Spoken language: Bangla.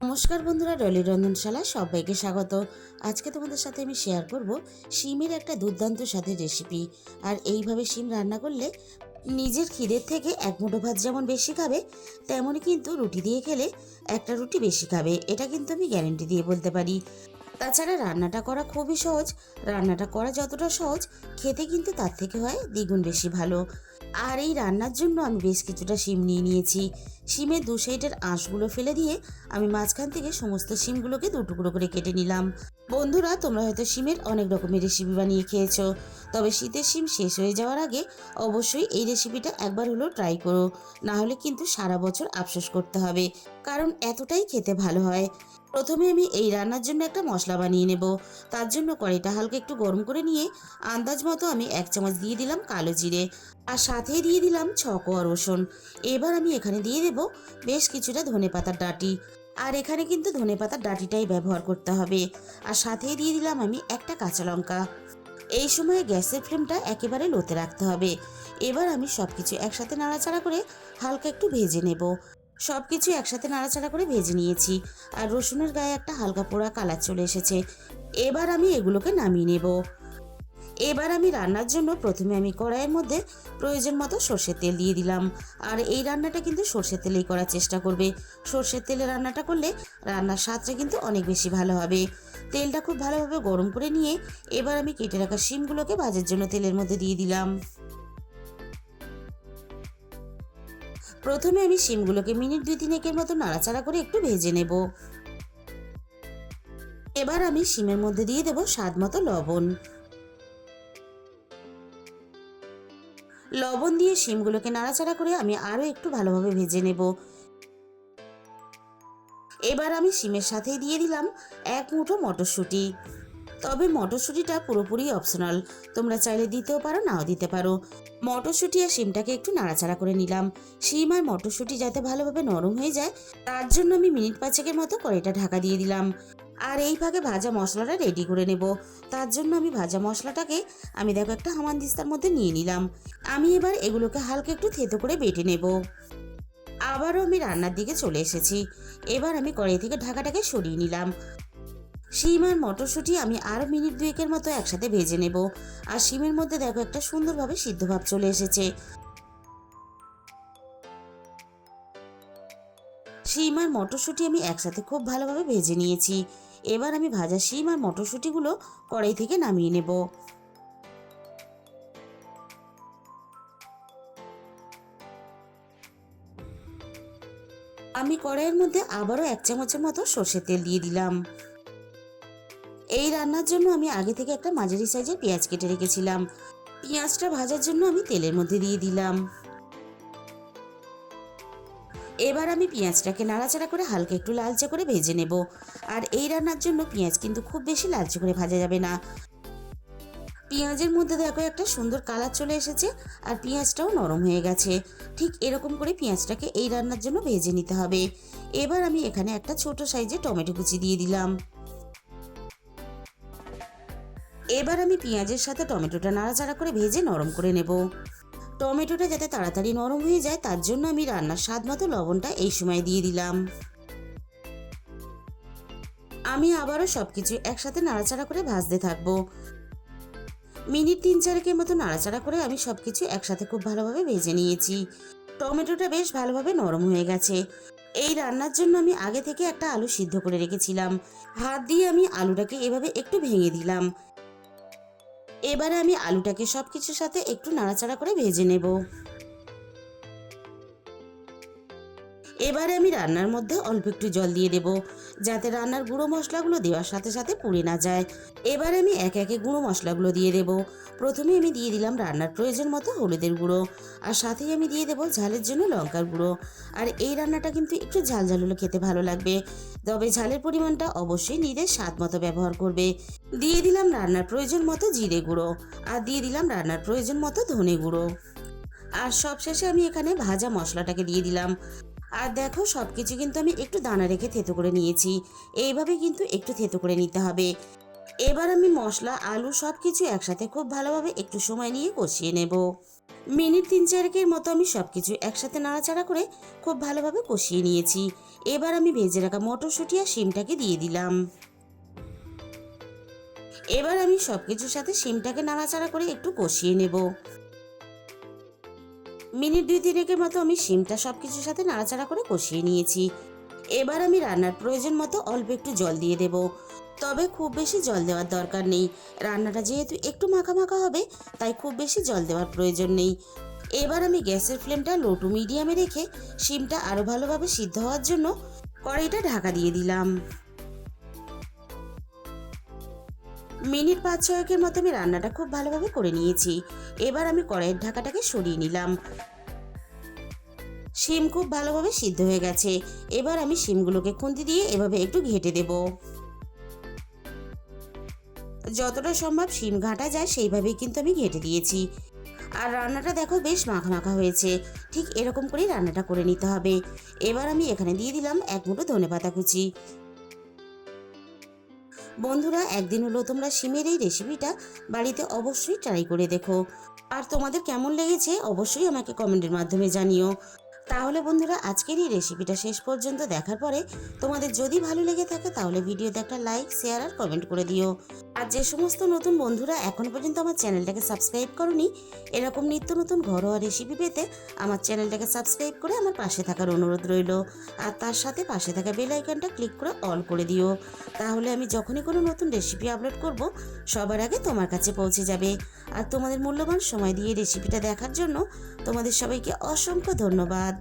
নমস্কার বন্ধুরা, ডলি রন্ধনশালা সবাইকে স্বাগত। আজকে তোমাদের সাথে আমি শেয়ার করব শিমের একটা দুর্দান্ত স্বাদের রেসিপি। আর এইভাবে শিম রান্না করলে নিজের খিদের থেকে এক মুঠো ভাত যেমন বেশি খাবে, তেমনই কিন্তু রুটি দিয়ে খেলে একটা রুটি বেশি খাবে। এটা কিন্তু আমি গ্যারেন্টি দিয়ে বলতে পারি। তাছাড়া রান্নাটা করা খুবই সহজ। রান্নাটা করা যতটা সহজ, খেতে কিন্তু তার থেকে হয় দ্বিগুণ বেশি ভালো। আর এই রান্নার জন্য আমি বেশ কিছুটা শিম নিয়ে নিয়েছি। শিমের দু সাইডের আঁশগুলো ফেলে দিয়ে আমি মাঝখান থেকে সমস্ত শিমগুলোকে দু টুকরো করে কেটে নিলাম। বন্ধুরা, তোমরা হয়তো শিমের অনেক রকমের রেসিপি বানিয়ে খেয়েছো, তবে শীতের শিম শেষ হয়ে যাওয়ার আগে অবশ্যই এই রেসিপিটা একবার হলেও ট্রাই করো। না হলে কিন্তু সারা বছর আফসোস করতে হবে, কারণ এতটাই খেতে ভালো হয়। প্রথমে আমি এই রান্নার জন্য একটা মশলা বানিয়ে নেব। তার জন্য কড়াইটা হালকা একটু গরম করে নিয়ে আন্দাজ মতো আমি 1 চামচ দিয়ে দিলাম কালো জিরে, আর সাথেই দিয়ে দিলাম 6 কোয়া রসুন। এবার আমি এখানে দিয়ে দেব বেশ কিছুটা ধনেপাতার ডাঁটি। আর এখানে কিন্তু ধনেপাতার ডাঁটিটাই ব্যবহার করতে হবে। আর সাথেই দিয়ে দিলাম আমি একটা কাঁচা লঙ্কা। এই সময় গ্যাসের ফ্লেমটা একেবারে লোতে রাখতে হবে। এবার আমি সব কিছু একসাথে নাড়াচাড়া করে হালকা একটু ভেজে নেব। সব কিছু একসাথে নাড়াচাড়া করে ভেজে নিয়েছি, আর রসুনের গায়ে একটা হালকা পোড়া কালার চলে এসেছে। এবার আমি এগুলোকে নামিয়ে নেব। এবার আমি রান্নার জন্য প্রথমে আমি কড়াইয়ের মধ্যে প্রয়োজন মতো সর্ষের তেল দিয়ে দিলাম। আর এই রান্নাটা কিন্তু সর্ষের তেলেই করার চেষ্টা করবে। সর্ষের তেলে রান্নাটা করলে রান্নার স্বাদটা কিন্তু অনেক বেশি ভালো হবে। তেলটা খুব ভালোভাবে গরম করে নিয়ে এবার আমি কেটে রাখা শিমগুলোকে ভাজার জন্য তেলের মধ্যে দিয়ে দিলাম। প্রথমে আমি শিমগুলোকে মিনিট 2-3 মতো নাড়াচাড়া করে একটু ভেজে নেব। এবার আমি শিমের মধ্যে দিয়ে দেব স্বাদ মতো লবণ। লবণ দিয়ে শিমগুলোকে নাড়াচাড়া করে আমি আরও একটু ভালোভাবে ভেজে নেব। এবার আমি শিমের সাথেই দিয়ে দিলাম 1 মুঠো মটরশুঁটি। তবে মটরশুঁটিটা পুরোপুরি অপশনাল, তোমরা চাইলে দিতেও পারো, নাও দিতে পারো। মটরশুঁটি আর শিমটাকে একটু নাড়াচাড়া করে নিলাম। শিম আর মটরশুঁটি যাতে ভালোভাবে নরম হয়ে যায়, তার জন্য আমি মিনিট 5 মতো কড়াইটা ঢাকা দিয়ে দিলাম। আর এই ভাগে ভাজা মশলাটা রেডি করে নেব। তার জন্য আমি ভাজা মশলাটাকে দেখো একটা হামানদিস্তার মধ্যে নিয়ে নিলাম। আমি এবার এগুলোকে হালকা একটু থেতো করে বেটে নেব। আবারও আমি রান্নার দিকে চলে এসেছি। এবার আমি কড়াই থেকে ঢাকাটাকে সরিয়ে নিলাম। শিম আর মটরশুঁটি আমি আরও মিনিট 2 মতো একসাথে ভেজে নেব। আর শিমের মধ্যে দেখো একটা সুন্দরভাবে সিদ্ধ ভাব চলে এসেছে। শিম আর মটরশুঁটি আমি একসাথে খুব ভালোভাবে ভেজে নিয়েছি। এবার আমি ভাজা শিম আর মটরশুঁটিগুলো কড়াই থেকে নামিয়ে নেব। আমি কড়াইয়ের মধ্যে আবারও 1 চামচের মতো সর্ষের তেল দিয়ে দিলাম। এই রান্নার জন্য আমি আগে থেকে একটা মাঝারি সাইজের পেঁয়াজ কেটে রেখেছিলাম। পেঁয়াজটা ভাজার জন্য আমি তেলের মধ্যে দিয়ে দিলাম। এবার আমি পেঁয়াজটাকে নাড়াচাড়া করে হালকা একটু লালচে করে ভেজে নেব। আর এই রান্নার জন্য পেঁয়াজ কিন্তু খুব বেশি লালচে করে ভাজা যাবে না। পেঁয়াজের মধ্যে দেখো একটা সুন্দর কালার চলে এসেছে, আর পেঁয়াজটাও নরম হয়ে গেছে। ঠিক এরকম করে পেঁয়াজটাকে এই রান্নার জন্য ভেজে নিতে হবে। এবার আমি এখানে একটা ছোট সাইজের টমেটো কুচি দিয়ে দিলাম। এবার আমি পেঁয়াজের সাথে টমেটোটা নাড়াচাড়া করে ভেজে নরম করে নেব। টমেটোটা যাতে তাড়াতাড়ি নরম হয়ে যায়, তার জন্য আমি রান্নার স্বাদ মতো লবণটা এই সময় দিয়ে দিলাম। আমি আবারও সবকিছু একসাথে নাড়াচাড়া করে ভাজতে থাকবো। মিনিট 3-4 মতো নাড়াচাড়া করে আমি সবকিছু একসাথে খুব ভালোভাবে ভেজে নিয়েছি। টমেটোটা বেশ ভালোভাবে নরম হয়ে গেছে। এই রান্নার জন্য আমি আগে থেকে একটা আলু সিদ্ধ করে রেখেছিলাম। হাত দিয়ে আমি আলুটাকে এভাবে একটু ভেঙে দিলাম। এবারে আমি আলুটাকে সবকিছুর সাথে একটু নাড়াচাড়া করে ভেজে নেব। এবারে আমি রান্নার মধ্যে অল্প একটু জল দিয়ে দেব, যাতে রান্নার গুঁড়ো মশলাগুলো দেওয়ার সাথে সাথে পুড়ে না যায়। এবারে আমি একে একে গুঁড়ো মশলাগুলো দিয়ে দেব। প্রথমে আমি দিয়ে দিলাম রান্নার প্রয়োজন মতো হলুদের গুঁড়ো, আর সাথেই আমি দিয়ে দেব ঝালের জন্য লঙ্কার গুঁড়ো। আর এই রান্নাটা কিন্তু একটু ঝাল ঝাল হলে খেতে ভালো লাগবে, তবে ঝালের পরিমাণটা অবশ্যই নিজের স্বাদ মতো ব্যবহার করবে। দিয়ে দিলাম রান্নার প্রয়োজন মতো জিরে গুঁড়ো, আর দিয়ে দিলাম রান্নার প্রয়োজন মতো ধনে গুঁড়ো। আর সবশেষে আমি এখানে ভাজা মশলাটাকে দিয়ে দিলাম। আর দেখো সবকিছু কিন্তু আমি একটু দানা রেখে থেতো করে নিয়েছি। এইভাবে কিন্তু একটু থেতো করে নিতে হবে। এবার আমি মশলা, আলু সবকিছু একসাথে খুব ভালোভাবে একটু সময় নিয়ে কষিয়ে নেব। মিনিট 3-4 মতো আমি সব কিছু একসাথে নাড়াচাড়া করে খুব ভালোভাবে কষিয়ে নিয়েছি। এবার আমি ভেজে রাখা মটরশুঁটি আর শিমটাকে দিয়ে দিলাম। এবার আমি সব কিছুর সাথে শিমটাকে নাড়াচাড়া করে একটু কষিয়ে নেব। মিনিট 2-3 মতো আমি শিমটা সব কিছুর সাথে নাড়াচাড়া করে কষিয়ে নিয়েছি। এবার আমি রান্নার প্রয়োজন মতো অল্প একটু জল দিয়ে দেব, তবে খুব বেশি জল দেওয়ার দরকার নেই। রান্নাটা যেহেতু একটু মাখা মাখা হবে, তাই খুব বেশি জল দেওয়ার প্রয়োজন নেই। এবার আমি গ্যাসের ফ্লেমটা লো টু মিডিয়ামে রেখে শিমটা আরও ভালোভাবে সিদ্ধ হওয়ার জন্য কড়াইটা ঢাকা দিয়ে দিলাম। মিনিট 5-6 মতো আমি রান্নাটা খুব ভালোভাবে করে নিয়েছি। এবার আমি কড়াইয়ের ঢাকাটাকে সরিয়ে নিলাম। শিম খুব ভালোভাবে সিদ্ধ হয়ে গেছে। এবার আমি শিমগুলোকে খুন্তি দিয়ে এভাবে একটু ঘেঁটে দেব। যতটা সম্ভব শিম ঘাঁটা যায় সেইভাবেই কিন্তু আমি ঘেঁটে দিয়েছি। আর রান্নাটা দেখো বেশ মাখা মাখা হয়েছে। ঠিক এরকম করেই রান্নাটা করে নিতে হবে। এবার আমি এখানে দিয়ে দিলাম 1 মুঠো ধনেপাতা কুচি। বন্ধুরা, একদিন হলো তোমরা শিমের এই রেসিপিটা বাড়িতে অবশ্যই ট্রাই করে দেখো। আর তোমাদের কেমন লেগেছে অবশ্যই আমাকে কমেন্টের মাধ্যমে জানিও। তাহলে বন্ধুরা, আজকের এই রেসিপিটা শেষ পর্যন্ত দেখার পরে তোমাদের যদি ভালো লেগে থাকে তাহলে ভিডিওতে একটা লাইক, শেয়ার আর কমেন্ট করে দিও। আর যে সমস্ত নতুন বন্ধুরা এখনও পর্যন্ত আমার চ্যানেলটাকে সাবস্ক্রাইব করনি, এরকম নিত্য নতুন ঘরোয়া রেসিপি পেতে আমার চ্যানেলটাকে সাবস্ক্রাইব করে আমার পাশে থাকার অনুরোধ রইল। আর তার সাথে পাশে থাকা বেল আইকনটা ক্লিক করে অল করে দিও। তাহলে আমি যখনই কোনো নতুন রেসিপি আপলোড করব সবার আগে তোমার কাছে পৌঁছে যাবে। আর তোমাদের মূল্যবান সময় দিয়ে রেসিপিটা দেখার জন্য তোমাদের সবাইকে অসংখ্য ধন্যবাদ।